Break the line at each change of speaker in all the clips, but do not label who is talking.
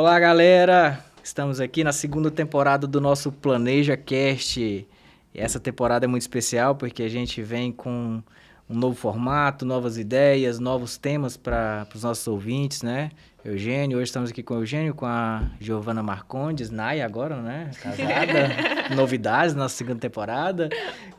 Olá, galera! Estamos aqui na segunda temporada do nosso Planeja Cast. E essa temporada é muito especial porque a gente vem com um novo formato, novas ideias, novos temas para os nossos ouvintes, né? Eugênio, hoje estamos aqui com o Eugênio, com a Giovana Marcondes, Nai agora, né? Casada, novidades na nossa segunda temporada,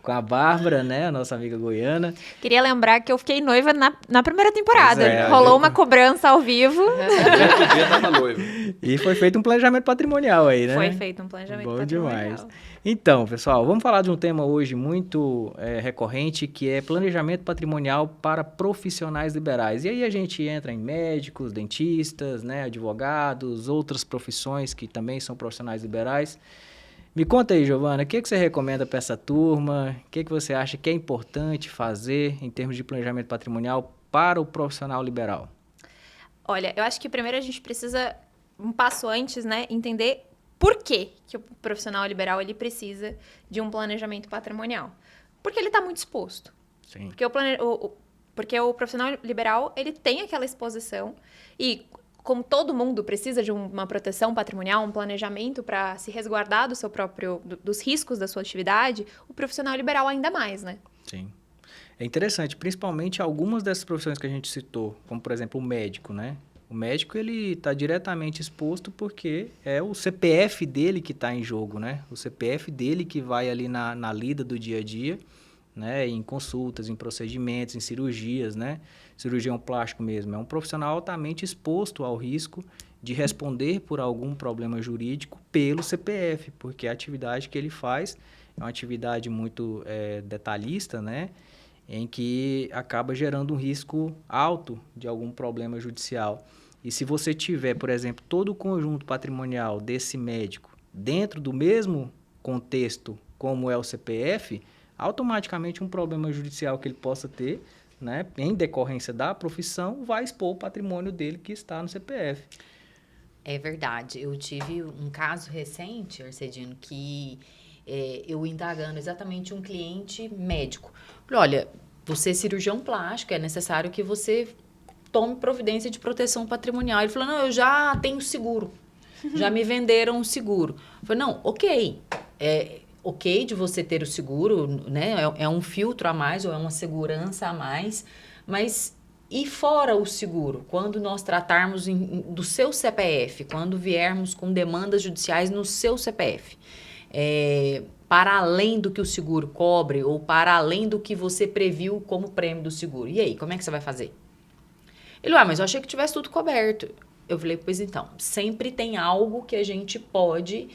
com a Bárbara, né? A nossa amiga goiana.
Queria lembrar que eu fiquei noiva na primeira temporada.
Pois é,
Rolou uma cobrança ao vivo.
Outro dia tava noivo.
E foi feito um planejamento patrimonial aí, né?
Foi feito um planejamento
Bom
patrimonial.
demais. Então, pessoal, vamos falar de um tema hoje muito recorrente, que é planejamento patrimonial para profissionais liberais. E aí a gente entra em médicos, dentistas, né, advogados, outras profissões que também são profissionais liberais. Me conta aí, Giovana, o que você recomenda para essa turma? O que você acha que é importante fazer em termos de planejamento patrimonial para o profissional liberal?
Olha, eu acho que primeiro a gente precisa, um passo antes, né, entender por que o profissional liberal ele precisa de um planejamento patrimonial. Porque ele está muito exposto.
Sim.
Porque o profissional liberal ele tem aquela exposição e, como todo mundo precisa de uma proteção patrimonial, um planejamento para se resguardar do seu próprio, dos riscos da sua atividade, o profissional liberal ainda mais, né?
Sim. É interessante, principalmente algumas dessas profissões que a gente citou, como, por exemplo, o médico, né? O médico, ele está diretamente exposto porque é o CPF dele que está em jogo, né? O CPF dele que vai ali na lida do dia a dia, né? Em consultas, em procedimentos, em cirurgias, né? Cirurgião plástico mesmo. É um profissional altamente exposto ao risco de responder por algum problema jurídico pelo CPF, porque a atividade que ele faz é uma atividade muito detalhista, né? Em que acaba gerando um risco alto de algum problema judicial. E se você tiver, por exemplo, todo o conjunto patrimonial desse médico dentro do mesmo contexto como é o CPF, automaticamente um problema judicial que ele possa ter, né, em decorrência da profissão, vai expor o patrimônio dele que está no CPF.
É verdade. Eu tive um caso recente, Arcedino, que eu indagando exatamente um cliente médico. Falei, olha, você é cirurgião plástico, é necessário que você tome providência de proteção patrimonial. Ele falou, não, eu já tenho seguro. Já me venderam um seguro. Eu falei, não, ok. É ok de você ter o seguro, né? É um filtro a mais ou é uma segurança a mais. Mas e fora o seguro? Quando nós tratarmos do seu CPF, quando viermos com demandas judiciais no seu CPF, para além do que o seguro cobre ou para além do que você previu como prêmio do seguro. E aí, como é que você vai fazer? Ele, mas eu achei que tivesse tudo coberto. Eu falei, pois então, sempre tem algo que a gente pode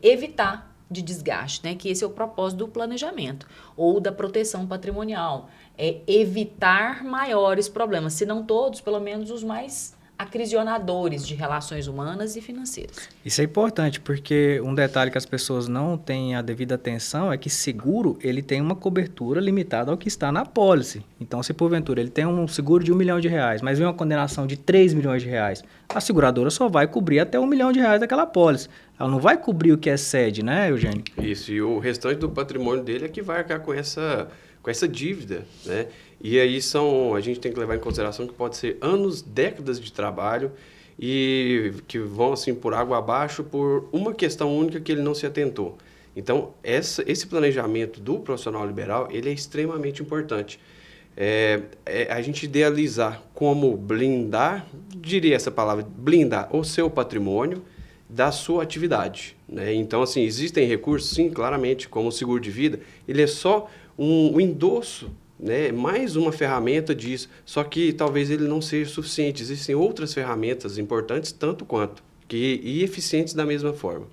evitar de desgaste, né? Que esse é o propósito do planejamento ou da proteção patrimonial. É evitar maiores problemas, se não todos, pelo menos os mais acrisionadores de relações humanas e financeiras.
Isso é importante, porque um detalhe que as pessoas não têm a devida atenção é que seguro, ele tem uma cobertura limitada ao que está na apólice. Então, se porventura ele tem um seguro de R$1 milhão, mas vem uma condenação de R$3 milhões, a seguradora só vai cobrir até R$1 milhão daquela apólice. Ela não vai cobrir o que excede, né, Eugênio?
Isso, e o restante do patrimônio dele é que vai arcar com essa dívida, né? E aí a gente tem que levar em consideração que pode ser anos, décadas de trabalho e que vão assim por água abaixo por uma questão única que ele não se atentou. Então, esse planejamento do profissional liberal, ele é extremamente importante. A gente idealizar como blindar, diria essa palavra, blindar o seu patrimônio da sua atividade, né? Então, assim, existem recursos, sim, claramente, como o seguro de vida, ele é só um endosso, né? Mais uma ferramenta disso, só que talvez ele não seja suficiente. Existem outras ferramentas importantes, tanto quanto, e eficientes da mesma forma.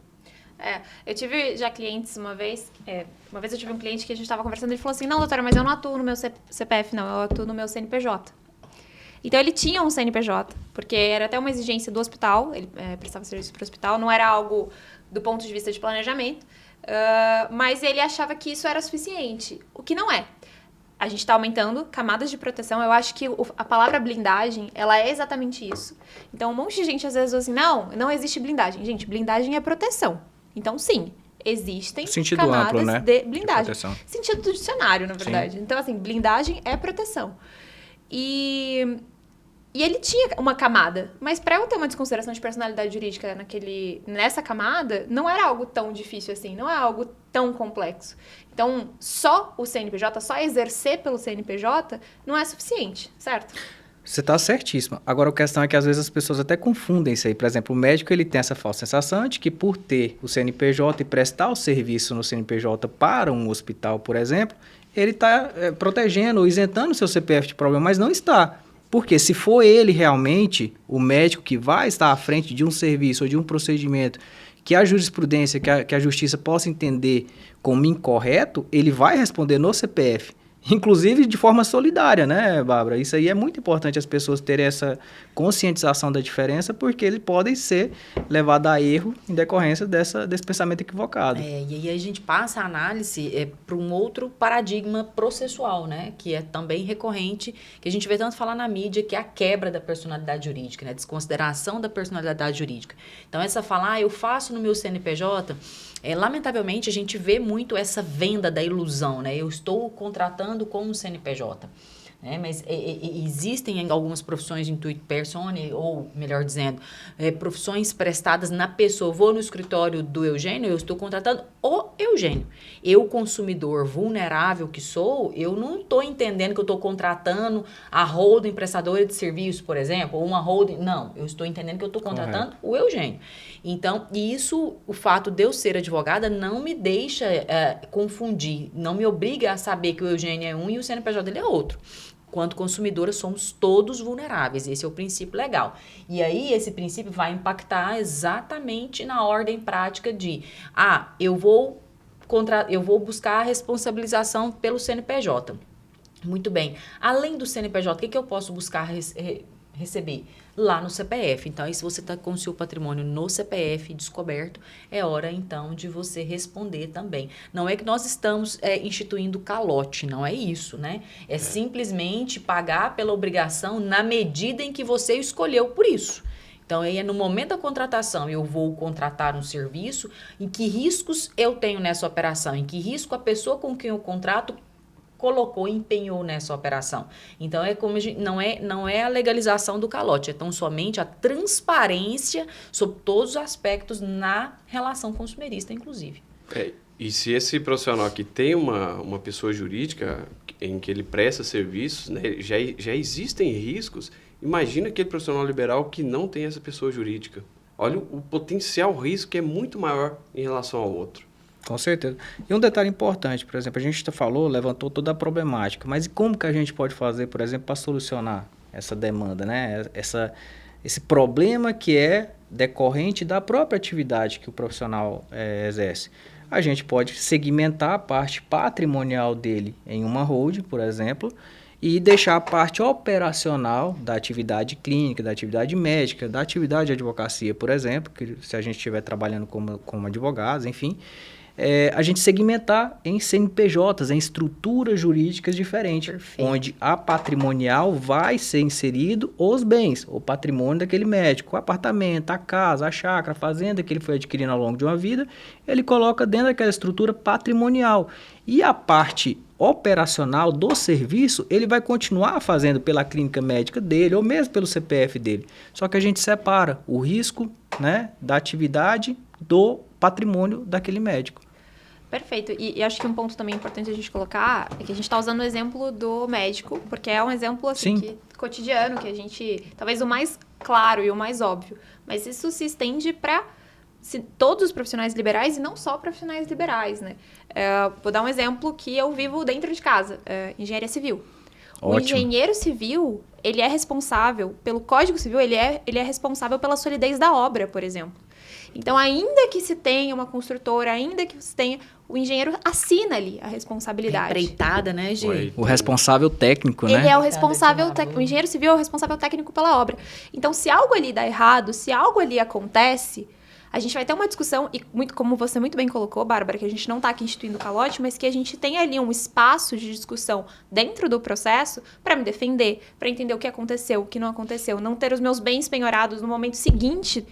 Eu tive já clientes uma vez eu tive um cliente que a gente estava conversando, ele falou assim, não, doutora, mas eu não atuo no meu CPF, não, eu atuo no meu CNPJ. Então, ele tinha um CNPJ, porque era até uma exigência do hospital, ele prestava serviço para o hospital, não era algo do ponto de vista de planejamento, mas ele achava que isso era suficiente, o que não é. A gente está aumentando camadas de proteção, eu acho que a palavra blindagem, ela é exatamente isso. Então, um monte de gente às vezes diz assim, não existe blindagem. Gente, blindagem é proteção. Então, sim, existem
sentido
camadas
amplo, né?
de blindagem.
De
sentido do dicionário, na verdade.
Sim.
Então, assim, blindagem é proteção. E E ele tinha uma camada, mas para eu ter uma desconsideração de personalidade jurídica nessa camada, não era algo tão difícil assim, não é algo tão complexo. Então, só o CNPJ, só exercer pelo CNPJ não é suficiente, certo?
Você está certíssima. Agora, a questão é que às vezes as pessoas até confundem isso aí. Por exemplo, o médico ele tem essa falsa sensação de que por ter o CNPJ e prestar o serviço no CNPJ para um hospital, por exemplo, ele está protegendo ou isentando o seu CPF de problema, mas não está. Porque se for ele realmente, o médico que vai estar à frente de um serviço ou de um procedimento que a jurisprudência, que a justiça possa entender como incorreto, ele vai responder no CPF. Inclusive de forma solidária, né, Bárbara? Isso aí é muito importante as pessoas terem essa conscientização da diferença, porque eles podem ser levados a erro em decorrência desse pensamento equivocado.
E aí a gente passa a análise para um outro paradigma processual, né? Que é também recorrente, que a gente vê tanto falar na mídia, que é a quebra da personalidade jurídica, né? A desconsideração da personalidade jurídica. Então, essa fala, eu faço no meu CNPJ... lamentavelmente, a gente vê muito essa venda da ilusão, né? Eu estou contratando com um CNPJ. Né? Mas existem algumas profissões de intuito personae, ou melhor dizendo, profissões prestadas na pessoa. Eu vou no escritório do Eugênio, eu estou contratando o Eugênio. Eu, consumidor vulnerável que sou, eu não estou entendendo que eu estou contratando a holding prestadora de serviço, por exemplo, ou uma holding. Não, eu estou entendendo que eu estou contratando o Eugênio. Então, isso, o fato de eu ser advogada não me deixa confundir, não me obriga a saber que o Eugênio é um e o CNPJ dele é outro. Quanto consumidora, somos todos vulneráveis. Esse é o princípio legal. E aí, esse princípio vai impactar exatamente na ordem prática de... eu vou buscar a responsabilização pelo CNPJ. Muito bem. Além do CNPJ, o que eu posso buscar receber? Lá no CPF. Então, aí se você está com o seu patrimônio no CPF descoberto, é hora, então, de você responder também. Não é que nós estamos instituindo calote, não é isso, né? É simplesmente pagar pela obrigação na medida em que você escolheu por isso. Então, aí é no momento da contratação, eu vou contratar um serviço, em que riscos eu tenho nessa operação, em que risco a pessoa com quem eu contrato colocou, empenhou nessa operação. Então, não é a legalização do calote, é tão somente a transparência sobre todos os aspectos na relação consumerista, inclusive.
E se esse profissional aqui tem uma pessoa jurídica em que ele presta serviços, né, já existem riscos, imagina aquele profissional liberal que não tem essa pessoa jurídica. Olha o potencial risco que é muito maior em relação ao outro.
Com certeza. E um detalhe importante, por exemplo, a gente levantou toda a problemática, mas e como que a gente pode fazer, por exemplo, para solucionar essa demanda, né? Esse problema que é decorrente da própria atividade que o profissional exerce. A gente pode segmentar a parte patrimonial dele em uma holding, por exemplo, e deixar a parte operacional da atividade clínica, da atividade médica, da atividade de advocacia, por exemplo, que se a gente estiver trabalhando como advogados, enfim, a gente segmentar em CNPJs, em estruturas jurídicas diferentes. Perfeito. Onde a patrimonial vai ser inserido os bens, o patrimônio daquele médico, o apartamento, a casa, a chácara, a fazenda que ele foi adquirindo ao longo de uma vida, ele coloca dentro daquela estrutura patrimonial. E a parte operacional do serviço, ele vai continuar fazendo pela clínica médica dele, ou mesmo pelo CPF dele. Só que a gente separa o risco, né, da atividade do patrimônio daquele médico.
Perfeito. E acho que um ponto também importante a gente colocar é que a gente está usando o exemplo do médico, porque é um exemplo assim, cotidiano, que a gente... Talvez o mais claro e o mais óbvio. Mas isso se estende para todos os profissionais liberais e não só profissionais liberais, né? Vou dar um exemplo que eu vivo dentro de casa. Engenharia civil. Ótimo. O engenheiro civil, ele é responsável pelo Código Civil, ele é responsável pela solidez da obra, por exemplo. Então, ainda que se tenha uma construtora, ainda que se tenha... O engenheiro assina ali a responsabilidade.
Empreitada, né, gente?
O responsável técnico, né?
Ele é o responsável... O engenheiro civil é o responsável técnico pela obra. Então, se algo ali dá errado, se algo ali acontece, a gente vai ter uma discussão, e muito, como você muito bem colocou, Bárbara, que a gente não está aqui instituindo calote, mas que a gente tem ali um espaço de discussão dentro do processo para me defender, para entender o que aconteceu, o que não aconteceu, não ter os meus bens penhorados no momento seguinte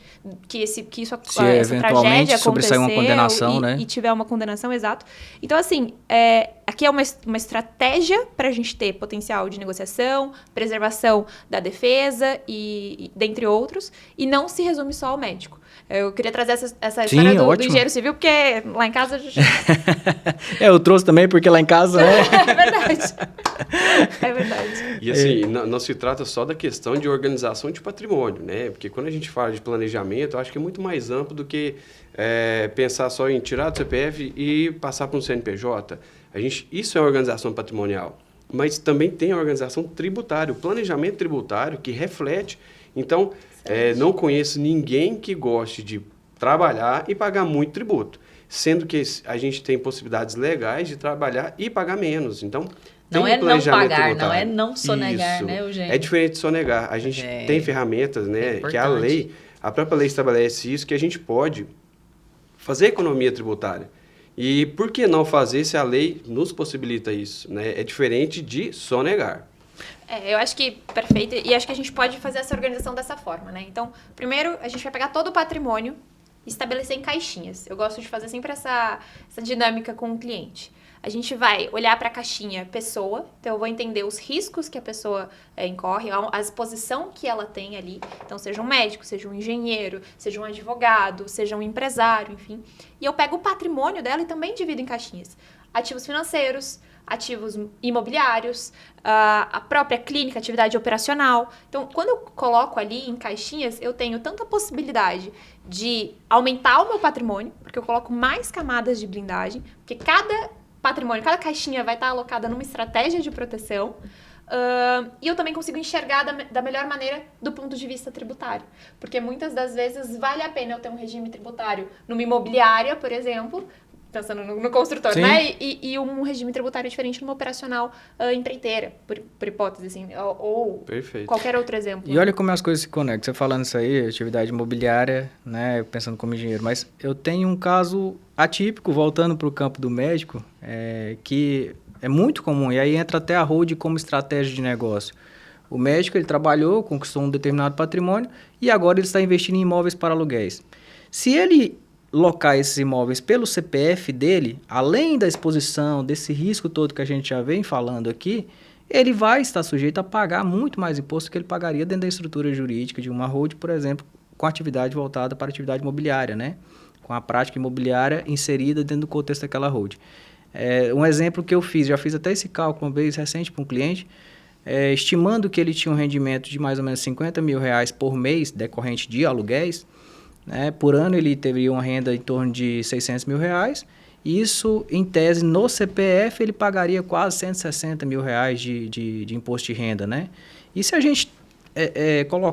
que essa tragédia
sobressair uma condenação,
e tiver uma condenação, exato. Então, assim, aqui é uma estratégia para a gente ter potencial de negociação, preservação da defesa, e dentre outros, e não se resume só ao médico. Eu queria trazer essa história do engenheiro civil, porque lá em casa...
eu trouxe também, porque lá em casa...
É verdade. É verdade.
E assim, não se trata só da questão de organização de patrimônio, né? Porque quando a gente fala de planejamento, eu acho que é muito mais amplo do que pensar só em tirar do CPF e passar para um CNPJ. Isso é organização patrimonial. Mas também tem a organização tributária, o planejamento tributário que reflete. Então, não conheço ninguém que goste de trabalhar e pagar muito tributo, sendo que a gente tem possibilidades legais de trabalhar e pagar menos. Então,
não é não pagar, não é não sonegar, né, Eugênio?
É diferente de sonegar. A gente tem ferramentas, né, que a própria lei estabelece isso, que a gente pode fazer economia tributária. E por que não fazer se a lei nos possibilita isso, né? É diferente de sonegar.
Eu acho que perfeito, e acho que a gente pode fazer essa organização dessa forma, né? Então, primeiro, a gente vai pegar todo o patrimônio e estabelecer em caixinhas. Eu gosto de fazer sempre essa dinâmica com o cliente. A gente vai olhar para a caixinha pessoa, então eu vou entender os riscos que a pessoa incorre, a exposição que ela tem ali. Então, seja um médico, seja um engenheiro, seja um advogado, seja um empresário, enfim. E eu pego o patrimônio dela e também divido em caixinhas. Ativos financeiros, ativos imobiliários, a própria clínica, atividade operacional. Então, quando eu coloco ali em caixinhas, eu tenho tanta possibilidade de aumentar o meu patrimônio, porque eu coloco mais camadas de blindagem, porque cada patrimônio, cada caixinha vai estar alocada numa estratégia de proteção. E eu também consigo enxergar da melhor maneira do ponto de vista tributário. Porque muitas das vezes vale a pena eu ter um regime tributário numa imobiliária, por exemplo, pensando no construtor,
Sim.
né? E um regime tributário diferente numa operacional empreiteira, por hipótese, assim, ou qualquer outro exemplo.
E olha como as coisas se conectam. Você falando isso aí, atividade imobiliária, né? Pensando como engenheiro. Mas eu tenho um caso atípico, voltando para o campo do médico, que é muito comum. E aí entra até a hold como estratégia de negócio. O médico, ele trabalhou, conquistou um determinado patrimônio e agora ele está investindo em imóveis para aluguéis. Se ele locar esses imóveis pelo CPF dele, além da exposição, desse risco todo que a gente já vem falando aqui, ele vai estar sujeito a pagar muito mais imposto do que ele pagaria dentro da estrutura jurídica de uma hold, por exemplo, com atividade voltada para a atividade imobiliária, né? Com a prática imobiliária inserida dentro do contexto daquela hold. Um exemplo que eu fiz, já fiz até esse cálculo uma vez recente para um cliente, estimando que ele tinha um rendimento de mais ou menos R$50 mil por mês, decorrente de aluguéis, né? Por ano ele teria uma renda em torno de R$600 mil. Isso, em tese, no CPF, ele pagaria quase R$160 mil de imposto de renda, né? E se a gente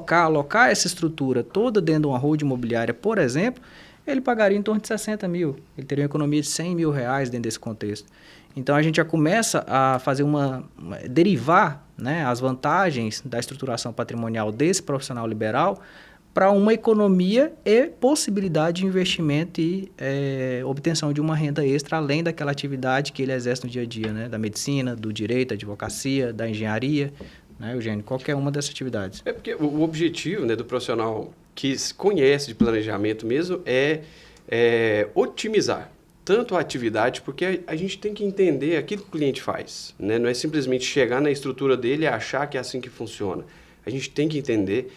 alocar essa estrutura toda dentro de uma hold imobiliária, por exemplo, ele pagaria em torno de 60 mil. Ele teria uma economia de R$100 mil dentro desse contexto. Então, a gente já começa a fazer derivar, né, as vantagens da estruturação patrimonial desse profissional liberal para uma economia e possibilidade de investimento e obtenção de uma renda extra, além daquela atividade que ele exerce no dia a dia, né? Da medicina, do direito, da advocacia, da engenharia, né, Eugênio? Qualquer uma dessas atividades.
Porque o objetivo, né, do profissional que conhece de planejamento mesmo é otimizar tanto a atividade, porque a gente tem que entender aquilo que o cliente faz, né? Não é simplesmente chegar na estrutura dele e achar que é assim que funciona. A gente tem que entender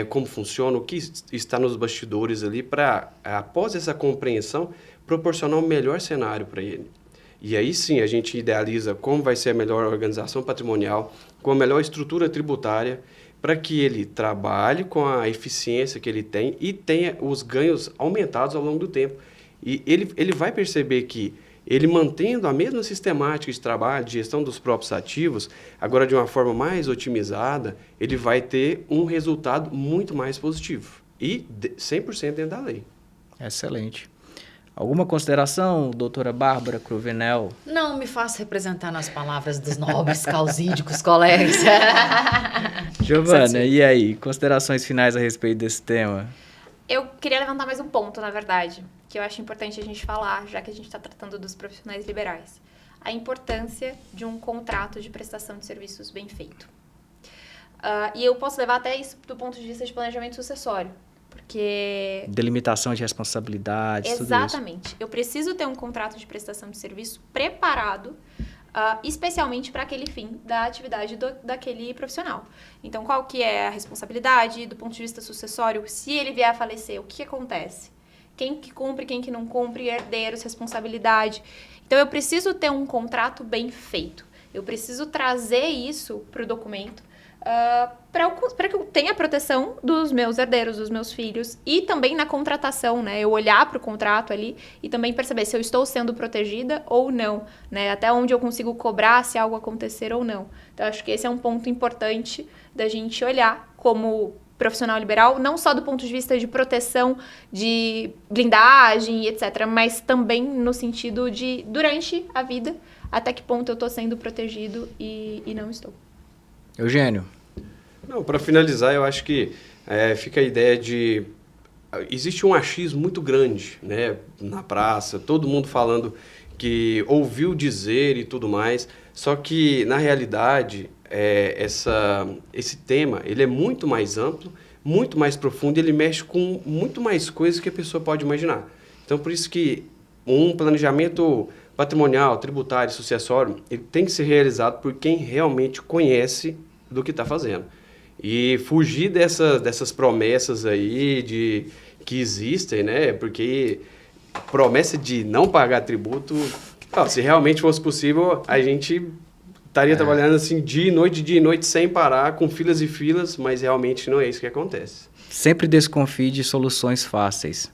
como funciona, o que está nos bastidores ali, para, após essa compreensão, proporcionar um melhor cenário para ele. E aí sim a gente idealiza como vai ser a melhor organização patrimonial, com a melhor estrutura tributária, para que ele trabalhe com a eficiência que ele tem e tenha os ganhos aumentados ao longo do tempo. E ele vai perceber que ele mantendo a mesma sistemática de trabalho, de gestão dos próprios ativos, agora de uma forma mais otimizada, ele vai ter um resultado muito mais positivo. E 100% dentro da lei.
Excelente. Alguma consideração, doutora Bárbara Cruvinel?
Não me faça representar nas palavras dos nobres causídicos colegas.
Giovana, e aí? Considerações finais a respeito desse tema?
Eu queria levantar mais um ponto, na verdade, que eu acho importante a gente falar, já que a gente está tratando dos profissionais liberais. A importância de um contrato de prestação de serviços bem feito. E eu posso levar até isso do ponto de vista de planejamento sucessório, porque...
Delimitação de responsabilidades, tudo isso.
Exatamente. Eu preciso ter um contrato de prestação de serviço preparado, especialmente para aquele fim da atividade daquele profissional. Então, qual que é a responsabilidade do ponto de vista sucessório? Se ele vier a falecer, o que acontece? Quem que cumpre, quem que não cumpre, herdeiros, responsabilidade. Então, eu preciso ter um contrato bem feito. Eu preciso trazer isso para o documento para que eu tenha proteção dos meus herdeiros, dos meus filhos. E também na contratação, né? Eu olhar para o contrato ali e também perceber se eu estou sendo protegida ou não, né? Até onde eu consigo cobrar se algo acontecer ou não. Então, acho que esse é um ponto importante da gente olhar como profissional liberal, não só do ponto de vista de proteção, de blindagem, etc., mas também no sentido de, durante a vida, até que ponto eu estou sendo protegido e não estou.
Eugênio.
Não, para finalizar, eu acho que fica a ideia de... Existe um achismo muito grande, né, na praça, todo mundo falando que ouviu dizer e tudo mais, só que, na realidade, esse tema ele é muito mais amplo, muito mais profundo, e ele mexe com muito mais coisas que a pessoa pode imaginar. Então, por isso que um planejamento patrimonial, tributário, sucessório, ele tem que ser realizado por quem realmente conhece do que está fazendo. E fugir dessas promessas aí que existem, né? Porque promessa de não pagar tributo, se realmente fosse possível, a gente estaria trabalhando assim dia e noite, sem parar, com filas e filas, mas realmente não é isso que acontece.
Sempre desconfie de soluções fáceis.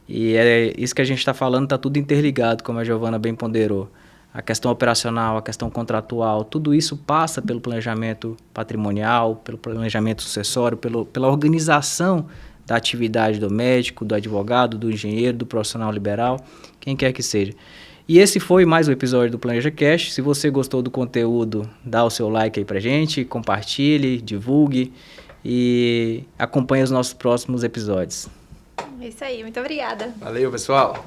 E é isso que a gente está falando, está tudo interligado, como a Giovana bem ponderou. A questão operacional, a questão contratual, tudo isso passa pelo planejamento patrimonial, pelo planejamento sucessório, pela organização da atividade do médico, do advogado, do engenheiro, do profissional liberal, quem quer que seja. E esse foi mais um episódio do PlanejaCast. Se você gostou do conteúdo, dá o seu like aí pra gente, compartilhe, divulgue e acompanhe os nossos próximos episódios.
É isso aí, muito obrigada.
Valeu, pessoal!